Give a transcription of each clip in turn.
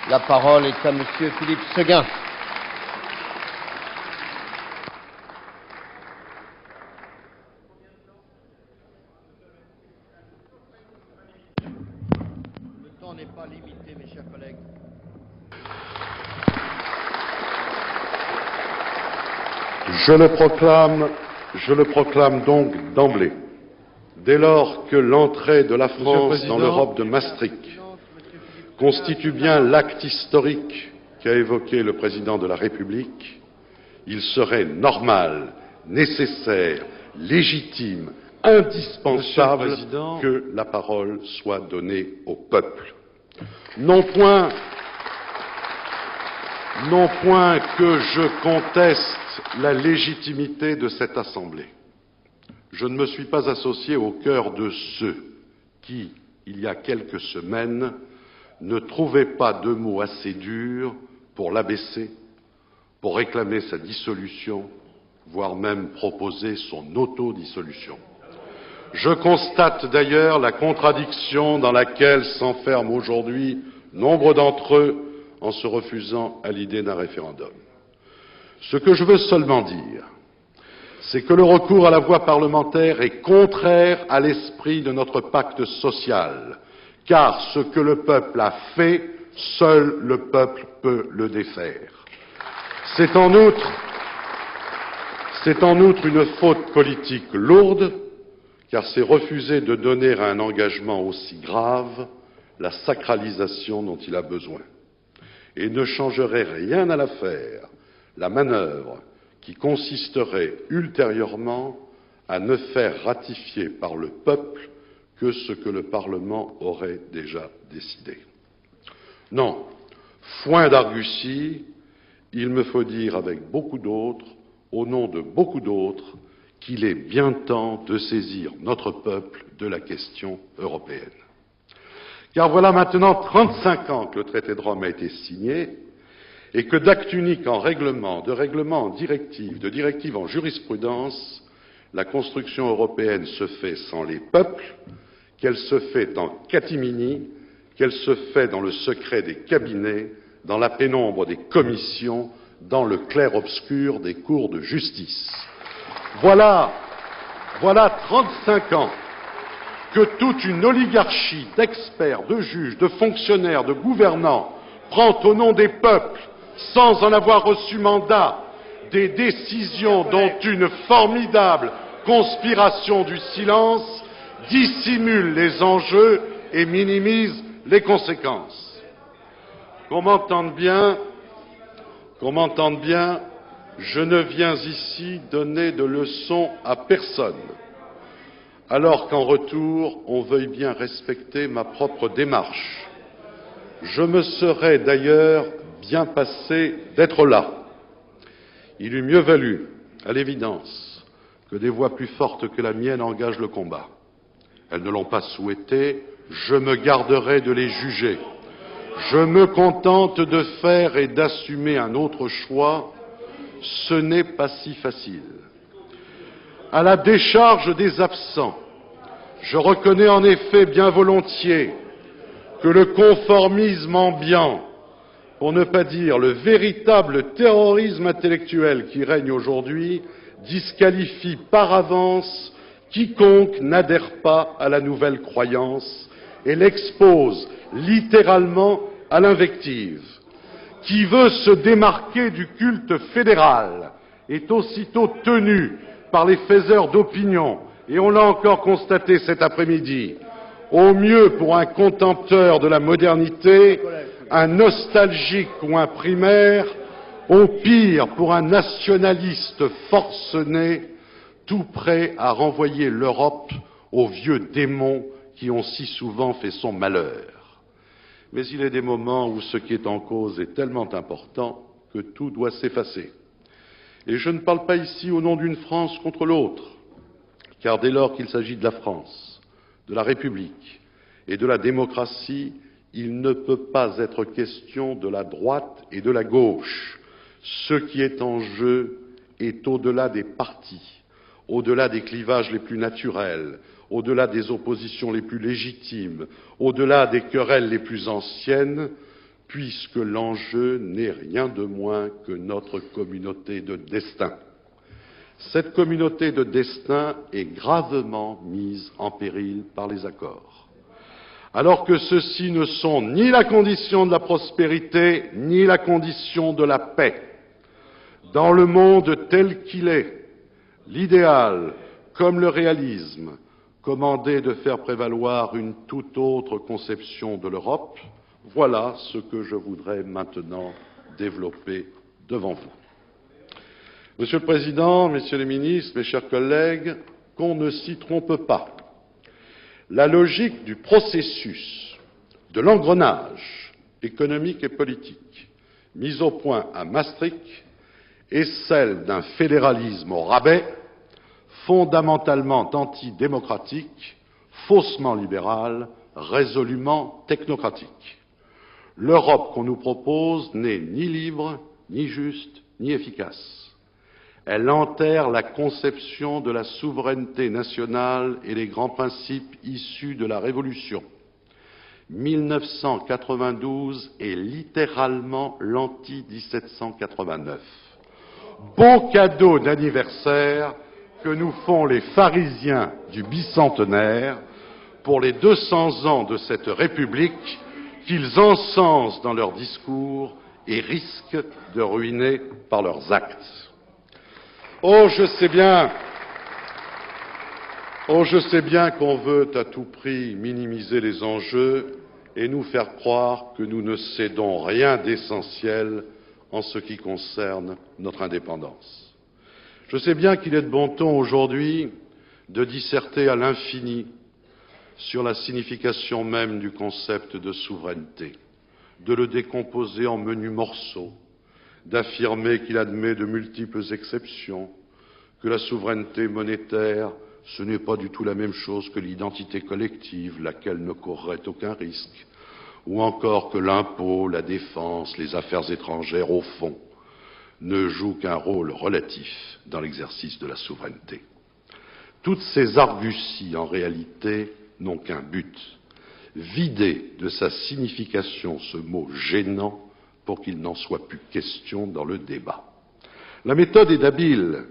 La parole est à Monsieur Philippe Séguin. Le temps n'est pas limité, mes chers collègues. Je le proclame donc d'emblée, dès lors que l'entrée de la France dans l'Europe de Maastricht constitue bien l'acte historique qu'a évoqué le président de la République, il serait normal, nécessaire, légitime, indispensable que la parole soit donnée au peuple. Non point que je conteste la légitimité de cette Assemblée. Je ne me suis pas associé au cœur de ceux qui, il y a quelques semaines, ne trouvaient pas de mots assez durs pour l'abaisser, pour réclamer sa dissolution, voire même proposer son autodissolution. Je constate d'ailleurs la contradiction dans laquelle s'enferment aujourd'hui nombre d'entre eux en se refusant à l'idée d'un référendum. Ce que je veux seulement dire, c'est que le recours à la voie parlementaire est contraire à l'esprit de notre pacte social, car ce que le peuple a fait, seul le peuple peut le défaire. C'est en outre une faute politique lourde, car c'est refuser de donner à un engagement aussi grave la sacralisation dont il a besoin. Et ne changerait rien à l'affaire la manœuvre qui consisterait ultérieurement à ne faire ratifier par le peuple que ce que le Parlement aurait déjà décidé. Non, foin d'argussie, il me faut dire avec beaucoup d'autres, au nom de beaucoup d'autres, qu'il est bien temps de saisir notre peuple de la question européenne. Car voilà maintenant 35 ans que le traité de Rome a été signé et que d'acte unique en règlement, de règlement en directive, de directive en jurisprudence, la construction européenne se fait sans les peuples, qu'elle se fait en catimini, qu'elle se fait dans le secret des cabinets, dans la pénombre des commissions, dans le clair-obscur des cours de justice. Voilà 35 ans que toute une oligarchie d'experts, de juges, de fonctionnaires, de gouvernants prend au nom des peuples, sans en avoir reçu mandat, des décisions dont une formidable conspiration du silence dissimule les enjeux et minimise les conséquences. Qu'on m'entende bien, je ne viens ici donner de leçons à personne, alors qu'en retour, on veuille bien respecter ma propre démarche. Je me serais d'ailleurs bien passé d'être là. Il eût mieux valu, à l'évidence, que des voix plus fortes que la mienne engagent le combat. Elles ne l'ont pas souhaité, je me garderai de les juger. Je me contente de faire et d'assumer un autre choix. Ce n'est pas si facile. À la décharge des absents, je reconnais en effet bien volontiers que le conformisme ambiant, pour ne pas dire le véritable terrorisme intellectuel qui règne aujourd'hui, disqualifie par avance quiconque n'adhère pas à la nouvelle croyance et l'expose littéralement à l'invective. Qui veut se démarquer du culte fédéral est aussitôt tenu par les faiseurs d'opinion, et on l'a encore constaté cet après-midi, au mieux pour un contempteur de la modernité, un nostalgique ou un primaire, au pire pour un nationaliste forcené, tout prêt à renvoyer l'Europe aux vieux démons qui ont si souvent fait son malheur. Mais il est des moments où ce qui est en cause est tellement important que tout doit s'effacer. Et je ne parle pas ici au nom d'une France contre l'autre, car dès lors qu'il s'agit de la France, de la République et de la démocratie, il ne peut pas être question de la droite et de la gauche. Ce qui est en jeu est au-delà des partis, au-delà des clivages les plus naturels, au-delà des oppositions les plus légitimes, au-delà des querelles les plus anciennes. puisque l'enjeu n'est rien de moins que notre communauté de destin. Cette communauté de destin est gravement mise en péril par les accords, alors que ceux-ci ne sont ni la condition de la prospérité, ni la condition de la paix. Dans le monde tel qu'il est, l'idéal, comme le réalisme, commandait de faire prévaloir une toute autre conception de l'Europe. Voilà ce que je voudrais maintenant développer devant vous. Monsieur le Président, Messieurs les ministres, mes chers collègues, qu'on ne s'y trompe pas. La logique du processus, de l'engrenage économique et politique mis au point à Maastricht est celle d'un fédéralisme au rabais, fondamentalement antidémocratique, faussement libéral, résolument technocratique. L'Europe qu'on nous propose n'est ni libre, ni juste, ni efficace. Elle enterre la conception de la souveraineté nationale et les grands principes issus de la Révolution. 1992 est littéralement l'anti-1789. Beau cadeau d'anniversaire que nous font les pharisiens du bicentenaire pour les 200 ans de cette République qu'ils encensent dans leurs discours et risquent de ruiner par leurs actes. Oh, je sais bien qu'on veut à tout prix minimiser les enjeux et nous faire croire que nous ne cédons rien d'essentiel en ce qui concerne notre indépendance. Je sais bien qu'il est de bon ton aujourd'hui de disserter à l'infini sur la signification même du concept de souveraineté, de le décomposer en menus morceaux, d'affirmer qu'il admet de multiples exceptions, que la souveraineté monétaire, ce n'est pas du tout la même chose que l'identité collective, laquelle ne courrait aucun risque, ou encore que l'impôt, la défense, les affaires étrangères, au fond, ne jouent qu'un rôle relatif dans l'exercice de la souveraineté. Toutes ces arguties, en réalité, n'ont qu'un but, vider de sa signification ce mot gênant pour qu'il n'en soit plus question dans le débat. La méthode est habile.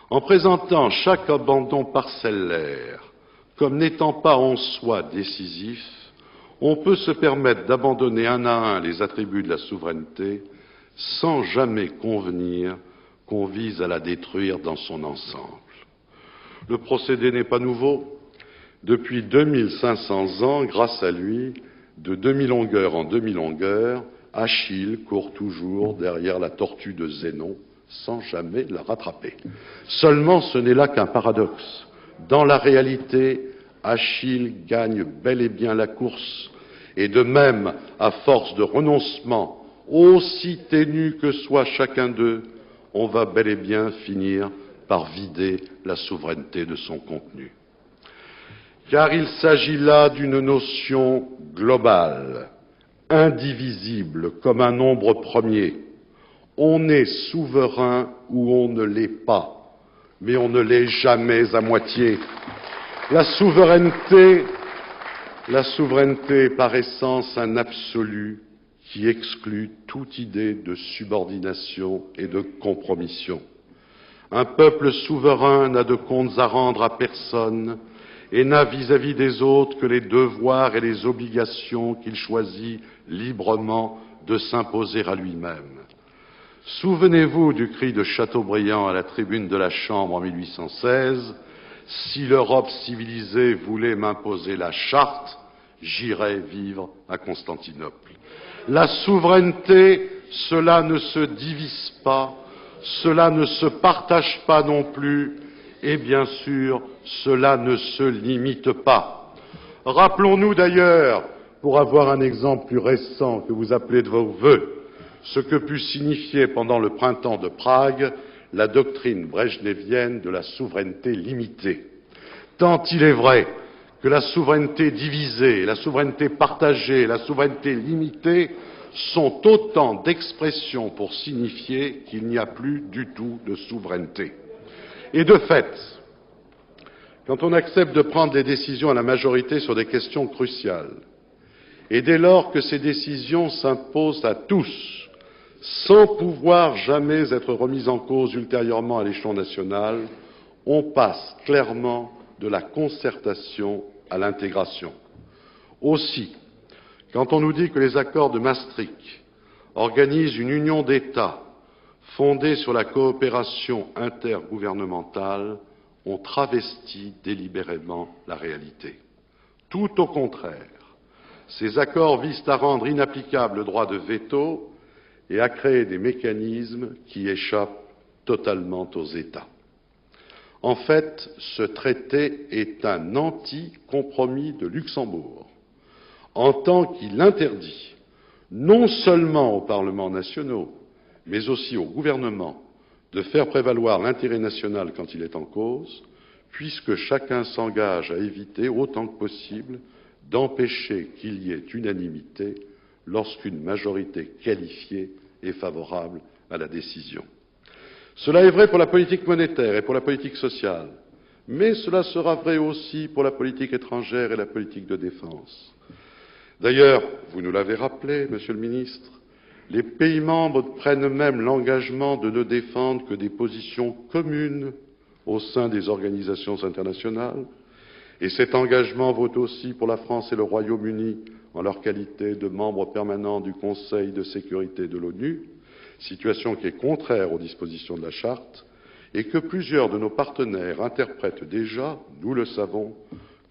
En présentant chaque abandon parcellaire comme n'étant pas en soi décisif, on peut se permettre d'abandonner un à un les attributs de la souveraineté sans jamais convenir qu'on vise à la détruire dans son ensemble. Le procédé n'est pas nouveau. Depuis 2500 ans, grâce à lui, de demi-longueur en demi-longueur, Achille court toujours derrière la tortue de Zénon, sans jamais la rattraper. Seulement, ce n'est là qu'un paradoxe. Dans la réalité, Achille gagne bel et bien la course, et de même, à force de renoncement, aussi ténu que soit chacun d'eux, on va bel et bien finir par vider la souveraineté de son contenu. Car il s'agit là d'une notion globale, indivisible comme un nombre premier. On est souverain ou on ne l'est pas, mais on ne l'est jamais à moitié. La souveraineté est par essence un absolu qui exclut toute idée de subordination et de compromission. Un peuple souverain n'a de comptes à rendre à personne et n'a vis-à-vis des autres que les devoirs et les obligations qu'il choisit librement de s'imposer à lui-même. Souvenez-vous du cri de Chateaubriand à la tribune de la Chambre en 1816 « Si l'Europe civilisée voulait m'imposer la charte, j'irais vivre à Constantinople. » La souveraineté, cela ne se divise pas, cela ne se partage pas non plus, et bien sûr, cela ne se limite pas. Rappelons-nous d'ailleurs, pour avoir un exemple plus récent que vous appelez de vos vœux, ce que put signifier pendant le printemps de Prague la doctrine brejnevienne de la souveraineté limitée. Tant il est vrai que la souveraineté divisée, la souveraineté partagée, la souveraineté limitée sont autant d'expressions pour signifier qu'il n'y a plus du tout de souveraineté. Et de fait, quand on accepte de prendre des décisions à la majorité sur des questions cruciales, Et dès lors que ces décisions s'imposent à tous, sans pouvoir jamais être remises en cause ultérieurement à l'échelon national, on passe clairement de la concertation à l'intégration. Aussi, quand on nous dit que les accords de Maastricht organisent une union d'États fondée sur la coopération intergouvernementale, on travestit délibérément la réalité. Tout au contraire, ces accords visent à rendre inapplicable le droit de veto et à créer des mécanismes qui échappent totalement aux États. En fait, ce traité est un anti-compromis de Luxembourg, en tant qu'il interdit non seulement aux parlements nationaux, mais aussi au gouvernement de faire prévaloir l'intérêt national quand il est en cause, puisque chacun s'engage à éviter autant que possible d'empêcher qu'il y ait unanimité lorsqu'une majorité qualifiée est favorable à la décision. Cela est vrai pour la politique monétaire et pour la politique sociale, mais cela sera vrai aussi pour la politique étrangère et la politique de défense. D'ailleurs, vous nous l'avez rappelé, Monsieur le Ministre, les pays membres prennent même l'engagement de ne défendre que des positions communes au sein des organisations internationales, et cet engagement vaut aussi pour la France et le Royaume-Uni en leur qualité de membres permanents du Conseil de sécurité de l'ONU, situation qui est contraire aux dispositions de la Charte et que plusieurs de nos partenaires interprètent déjà, nous le savons,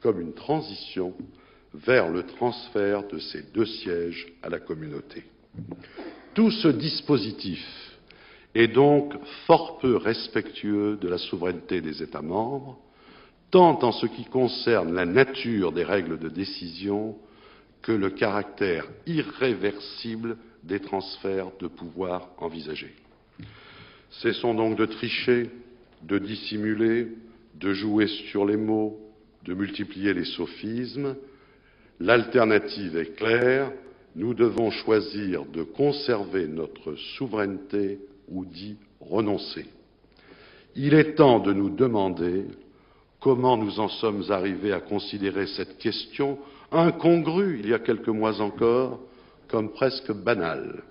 comme une transition vers le transfert de ces 2 sièges à la communauté. Tout ce dispositif est donc fort peu respectueux de la souveraineté des États membres, tant en ce qui concerne la nature des règles de décision que le caractère irréversible des transferts de pouvoir envisagés. Cessons donc de tricher, de dissimuler, de jouer sur les mots, de multiplier les sophismes. L'alternative est claire, nous devons choisir de conserver notre souveraineté ou d'y renoncer. Il est temps de nous demander comment nous en sommes arrivés à considérer cette question incongrue il y a quelques mois encore comme presque banale.